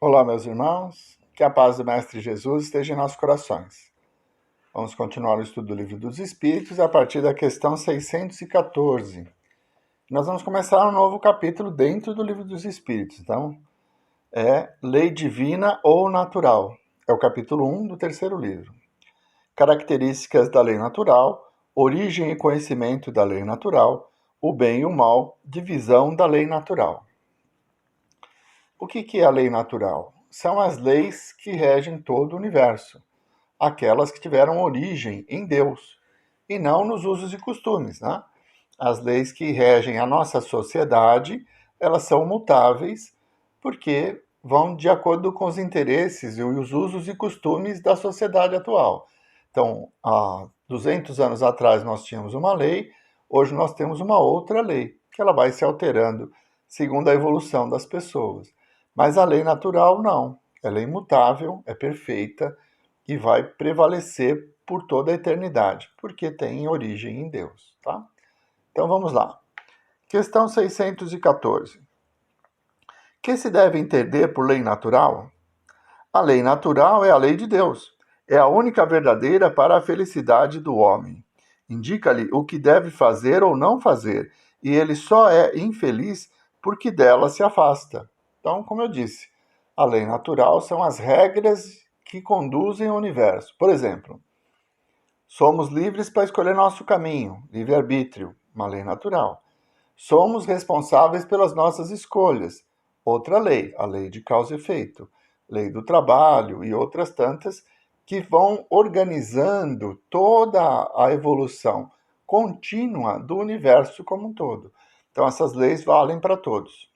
Olá, meus irmãos, que a paz do Mestre Jesus esteja em nossos corações. Vamos continuar o estudo do Livro dos Espíritos a partir da questão 614. Nós vamos começar um novo capítulo dentro do Livro dos Espíritos. Então, é Lei Divina ou Natural. É o capítulo 1 do terceiro livro. Características da lei natural, origem e conhecimento da lei natural, o bem e o mal, divisão da lei natural. O que é a lei natural? São as leis que regem todo o universo, aquelas que tiveram origem em Deus, e não nos usos e costumes, né? As leis que regem a nossa sociedade, elas são mutáveis, porque vão de acordo com os interesses e os usos e costumes da sociedade atual. Então, há 200 anos atrás nós tínhamos uma lei, hoje nós temos uma outra lei, que ela vai se alterando segundo a evolução das pessoas. Mas a lei natural não, ela é imutável, é perfeita e vai prevalecer por toda a eternidade, porque tem origem em Deus, tá? Então vamos lá. Questão 614. Que se deve entender por lei natural? A lei natural é a lei de Deus. É a única verdadeira para a felicidade do homem. Indica-lhe o que deve fazer ou não fazer, e ele só é infeliz porque dela se afasta. Então, como eu disse, a lei natural são as regras que conduzem o universo. Por exemplo, somos livres para escolher nosso caminho, livre-arbítrio, uma lei natural. Somos responsáveis pelas nossas escolhas, outra lei, a lei de causa e efeito, lei do trabalho e outras tantas que vão organizando toda a evolução contínua do universo como um todo. Então essas leis valem para todos.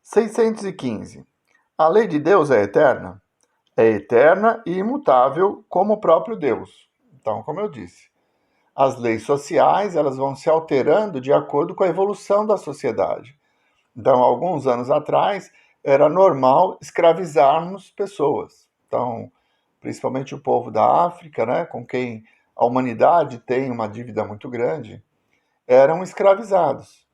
615. A lei de Deus é eterna? É eterna e imutável como o próprio Deus. Então, como eu disse, as leis sociais elas vão se alterando de acordo com a evolução da sociedade. Então, alguns anos atrás, era normal escravizarmos pessoas. Então, principalmente o povo da África, né, com quem a humanidade tem uma dívida muito grande, eram escravizados.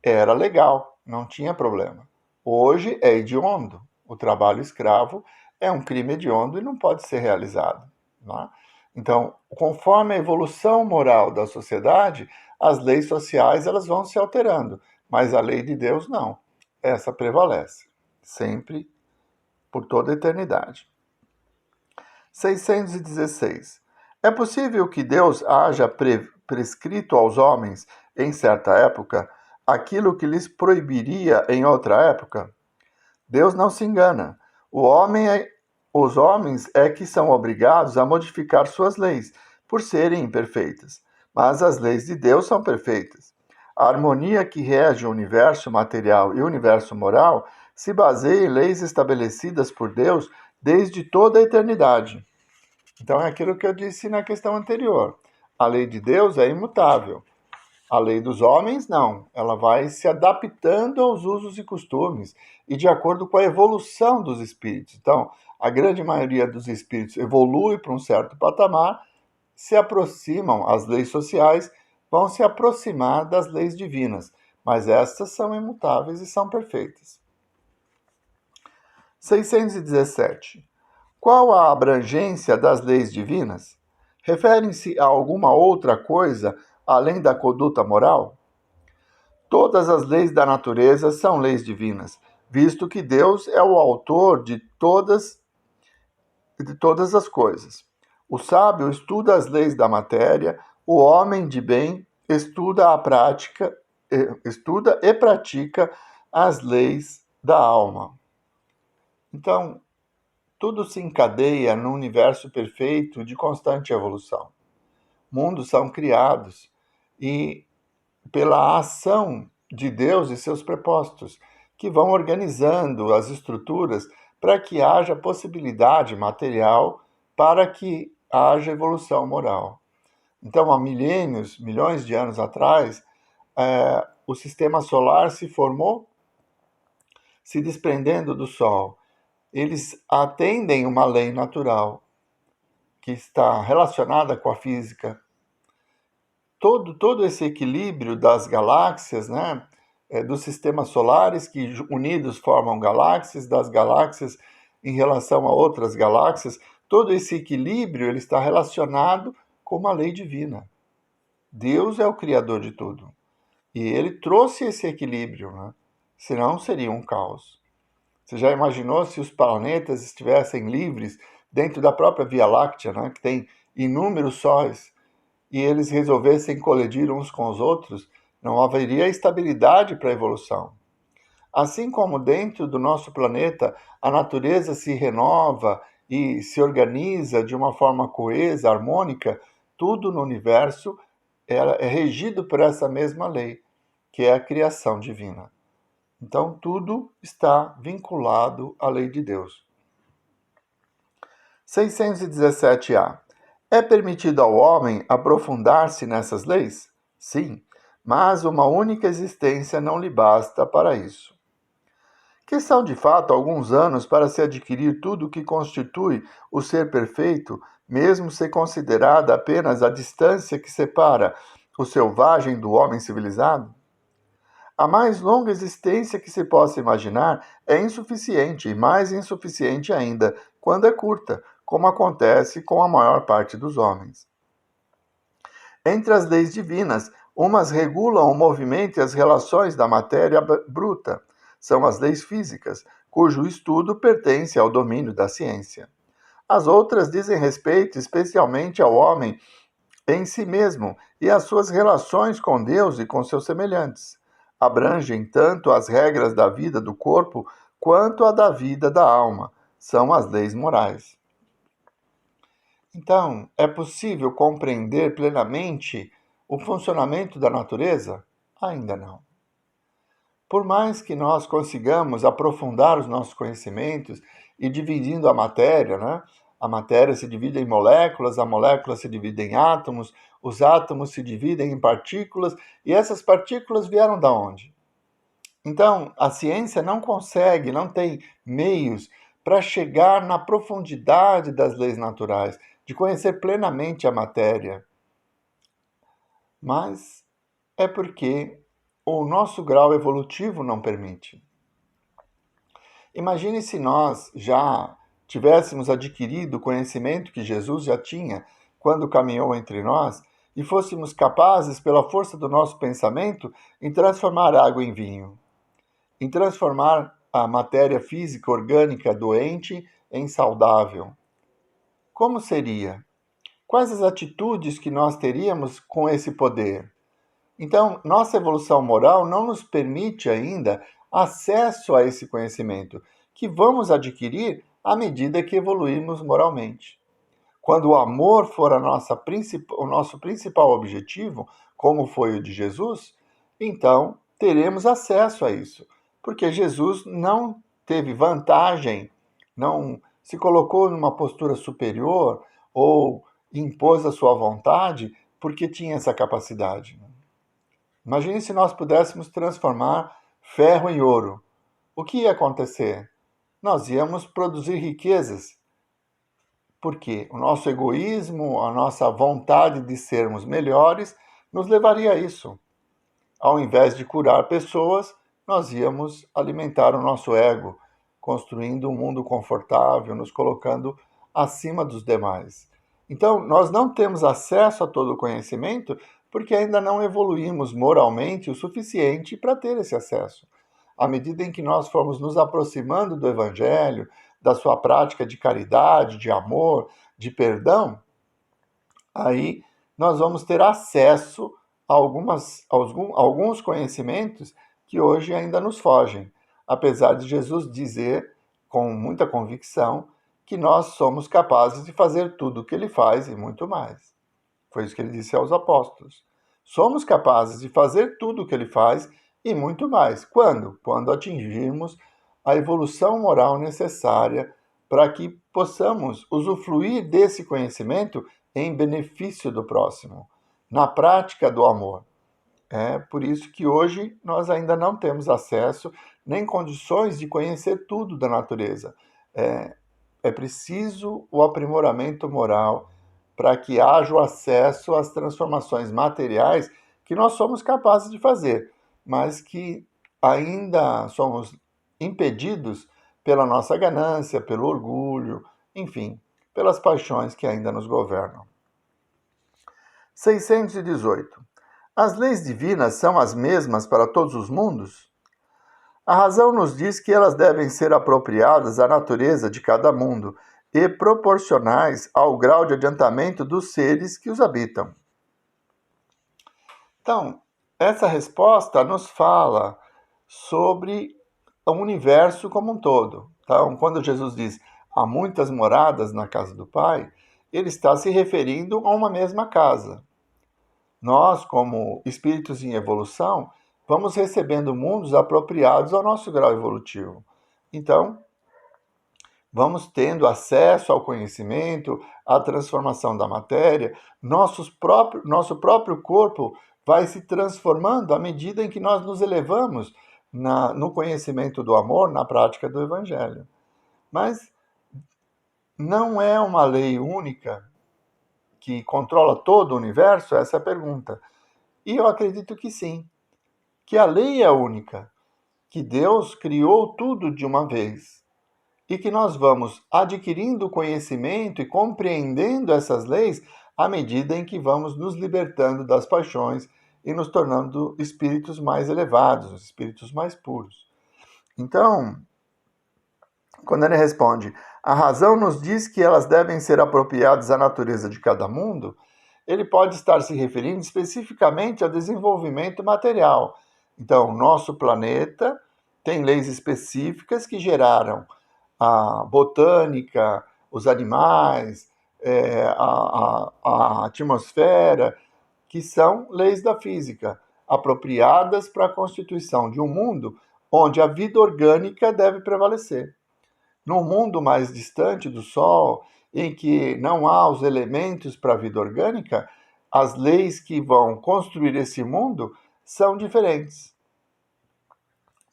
Era legal, não tinha problema. Hoje é hediondo. O trabalho escravo é um crime hediondo e não pode ser realizado. Não é? Então, conforme a evolução moral da sociedade, as leis sociais elas vão se alterando, mas a lei de Deus não. Essa prevalece, sempre, por toda a eternidade. 616. É possível que Deus haja prescrito aos homens, em certa época, aquilo que lhes proibiria em outra época? Deus não se engana. Os homens é que são obrigados a modificar suas leis, por serem imperfeitas. Mas as leis de Deus são perfeitas. A harmonia que rege o universo material e o universo moral se baseia em leis estabelecidas por Deus desde toda a eternidade. Então é aquilo que eu disse na questão anterior. A lei de Deus é imutável. A lei dos homens, não. Ela vai se adaptando aos usos e costumes e de acordo com a evolução dos espíritos. Então, a grande maioria dos espíritos evolui para um certo patamar, se aproximam, as leis sociais vão se aproximar das leis divinas, mas estas são imutáveis e são perfeitas. 617. Qual a abrangência das leis divinas? Referem-se a alguma outra coisa além da conduta moral? Todas as leis da natureza são leis divinas, visto que Deus é o autor de todas as coisas. O sábio estuda as leis da matéria, o homem de bem estuda e pratica as leis da alma. Então, tudo se encadeia num universo perfeito de constante evolução. Mundos são criados e pela ação de Deus e seus propósitos, que vão organizando as estruturas para que haja possibilidade material para que haja evolução moral. Então, há milênios, milhões de anos atrás, o sistema solar se formou se desprendendo do Sol. Eles atendem uma lei natural que está relacionada com a física. Todo esse equilíbrio das galáxias, né, dos sistemas solares que unidos formam galáxias, das galáxias em relação a outras galáxias. Todo esse equilíbrio ele está relacionado com uma lei divina. Deus é o criador de tudo. E ele trouxe esse equilíbrio, né? Senão seria um caos. Você já imaginou se os planetas estivessem livres dentro da própria Via Láctea, né? Que tem inúmeros sóis, e eles resolvessem colidir uns com os outros? Não haveria estabilidade para a evolução. Assim como dentro do nosso planeta a natureza se renova e se organiza de uma forma coesa, harmônica, tudo no universo é regido por essa mesma lei, que é a criação divina. Então, tudo está vinculado à lei de Deus. 617A. É permitido ao homem aprofundar-se nessas leis? Sim, mas uma única existência não lhe basta para isso. Que são, de fato, alguns anos para se adquirir tudo o que constitui o ser perfeito, mesmo se considerada apenas a distância que separa o selvagem do homem civilizado? A mais longa existência que se possa imaginar é insuficiente, e mais insuficiente ainda quando é curta, como acontece com a maior parte dos homens. Entre as leis divinas, umas regulam o movimento e as relações da matéria bruta. São as leis físicas, cujo estudo pertence ao domínio da ciência. As outras dizem respeito especialmente ao homem em si mesmo e às suas relações com Deus e com seus semelhantes. Abrangem tanto as regras da vida do corpo quanto a da vida da alma. São as leis morais. Então, é possível compreender plenamente o funcionamento da natureza? Ainda não. Por mais que nós consigamos aprofundar os nossos conhecimentos e dividindo a matéria, né? A matéria se divide em moléculas, a molécula se divide em átomos, os átomos se dividem em partículas, e essas partículas vieram da onde? Então, a ciência não consegue, não tem meios para chegar na profundidade das leis naturais, de conhecer plenamente a matéria. Mas é porque o nosso grau evolutivo não permite. Imagine se nós já tivéssemos adquirido o conhecimento que Jesus já tinha quando caminhou entre nós e fôssemos capazes, pela força do nosso pensamento, em transformar água em vinho, em transformar a matéria física orgânica doente em saudável. Como seria? Quais as atitudes que nós teríamos com esse poder? Então, nossa evolução moral não nos permite ainda acesso a esse conhecimento, que vamos adquirir à medida que evoluímos moralmente. Quando o amor for o nosso principal objetivo, como foi o de Jesus, então teremos acesso a isso, porque Jesus não teve vantagem, não se colocou numa postura superior ou impôs a sua vontade porque tinha essa capacidade. Imagine se nós pudéssemos transformar ferro em ouro. O que ia acontecer? Nós íamos produzir riquezas, porque o nosso egoísmo, a nossa vontade de sermos melhores, nos levaria a isso. Ao invés de curar pessoas, nós íamos alimentar o nosso ego, construindo um mundo confortável, nos colocando acima dos demais. Então, nós não temos acesso a todo o conhecimento porque ainda não evoluímos moralmente o suficiente para ter esse acesso. À medida em que nós formos nos aproximando do Evangelho, da sua prática de caridade, de amor, de perdão, aí nós vamos ter acesso a alguns conhecimentos que hoje ainda nos fogem, apesar de Jesus dizer com muita convicção que nós somos capazes de fazer tudo o que ele faz e muito mais. Foi isso que ele disse aos apóstolos. Somos capazes de fazer tudo o que ele faz e muito mais. Quando? Quando atingirmos a evolução moral necessária para que possamos usufruir desse conhecimento em benefício do próximo, na prática do amor. É por isso que hoje nós ainda não temos acesso nem condições de conhecer tudo da natureza. É preciso o aprimoramento moral para que haja o acesso às transformações materiais que nós somos capazes de fazer, mas que ainda somos impedidos pela nossa ganância, pelo orgulho, enfim, pelas paixões que ainda nos governam. 618. As leis divinas são as mesmas para todos os mundos? A razão nos diz que elas devem ser apropriadas à natureza de cada mundo e proporcionais ao grau de adiantamento dos seres que os habitam. Então, essa resposta nos fala sobre o universo como um todo. Então, quando Jesus diz há muitas moradas na casa do Pai, ele está se referindo a uma mesma casa. Nós, como espíritos em evolução, vamos recebendo mundos apropriados ao nosso grau evolutivo. Então, vamos tendo acesso ao conhecimento, à transformação da matéria. Nosso próprio corpo vai se transformando à medida em que nós nos elevamos no conhecimento do amor, na prática do Evangelho. Mas não é uma lei única que controla todo o universo? Essa é a pergunta. E eu acredito que sim, que a lei é única, que Deus criou tudo de uma vez e que nós vamos adquirindo conhecimento e compreendendo essas leis à medida em que vamos nos libertando das paixões e nos tornando espíritos mais elevados, espíritos mais puros. Então, quando ele responde, a razão nos diz que elas devem ser apropriadas à natureza de cada mundo, ele pode estar se referindo especificamente ao desenvolvimento material. Então, nosso planeta tem leis específicas que geraram a botânica, os animais, a atmosfera, que são leis da física, apropriadas para a constituição de um mundo onde a vida orgânica deve prevalecer. Num mundo mais distante do Sol, em que não há os elementos para a vida orgânica, as leis que vão construir esse mundo são diferentes.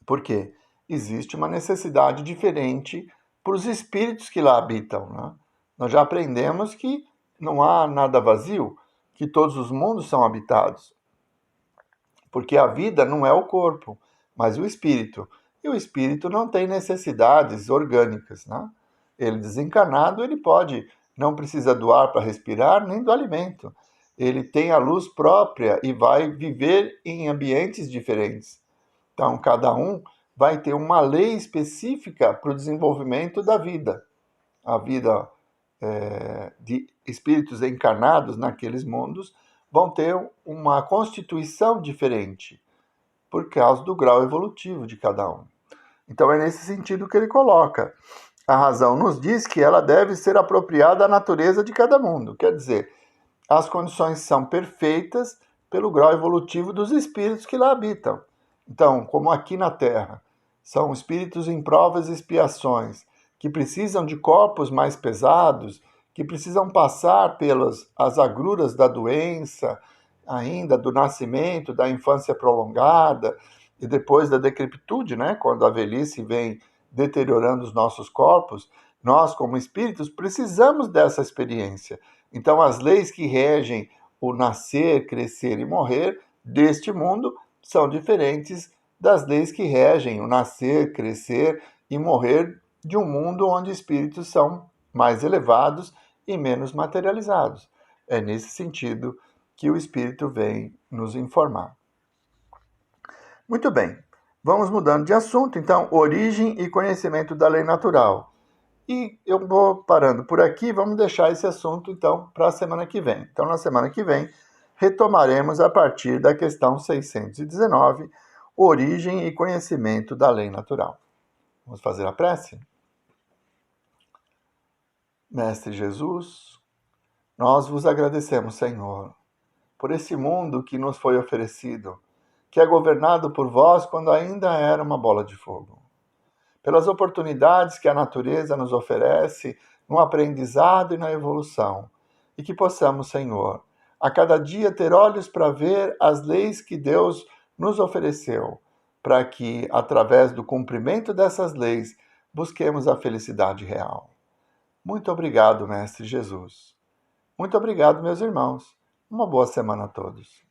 Por quê? Existe uma necessidade diferente para os espíritos que lá habitam. Né? Nós já aprendemos que não há nada vazio, que todos os mundos são habitados. Porque a vida não é o corpo, mas o espírito. E o espírito não tem necessidades orgânicas. Né? Ele desencarnado, ele não precisa do ar para respirar, nem do alimento. Ele tem a luz própria e vai viver em ambientes diferentes. Então, cada um vai ter uma lei específica para o desenvolvimento da vida. A vida de espíritos encarnados naqueles mundos vão ter uma constituição diferente, por causa do grau evolutivo de cada um. Então é nesse sentido que ele coloca. A razão nos diz que ela deve ser apropriada à natureza de cada mundo. Quer dizer, as condições são perfeitas pelo grau evolutivo dos espíritos que lá habitam. Então, como aqui na Terra, são espíritos em provas e expiações, que precisam de corpos mais pesados, que precisam passar pelas as agruras da doença, ainda do nascimento, da infância prolongada e depois da decrepitude, né? Quando a velhice vem deteriorando os nossos corpos, nós, como espíritos, precisamos dessa experiência. Então, as leis que regem o nascer, crescer e morrer deste mundo são diferentes das leis que regem o nascer, crescer e morrer de um mundo onde espíritos são mais elevados e menos materializados. É nesse sentido que o Espírito vem nos informar. Muito bem, vamos mudando de assunto, então, origem e conhecimento da lei natural. E eu vou parando por aqui, vamos deixar esse assunto, então, para a semana que vem. Então, na semana que vem, retomaremos a partir da questão 619, origem e conhecimento da lei natural. Vamos fazer a prece? Mestre Jesus, nós vos agradecemos, Senhor, por esse mundo que nos foi oferecido, que é governado por vós quando ainda era uma bola de fogo. Pelas oportunidades que a natureza nos oferece no aprendizado e na evolução, e que possamos, Senhor, a cada dia ter olhos para ver as leis que Deus nos ofereceu, para que, através do cumprimento dessas leis, busquemos a felicidade real. Muito obrigado, Mestre Jesus. Muito obrigado, meus irmãos. Uma boa semana a todos.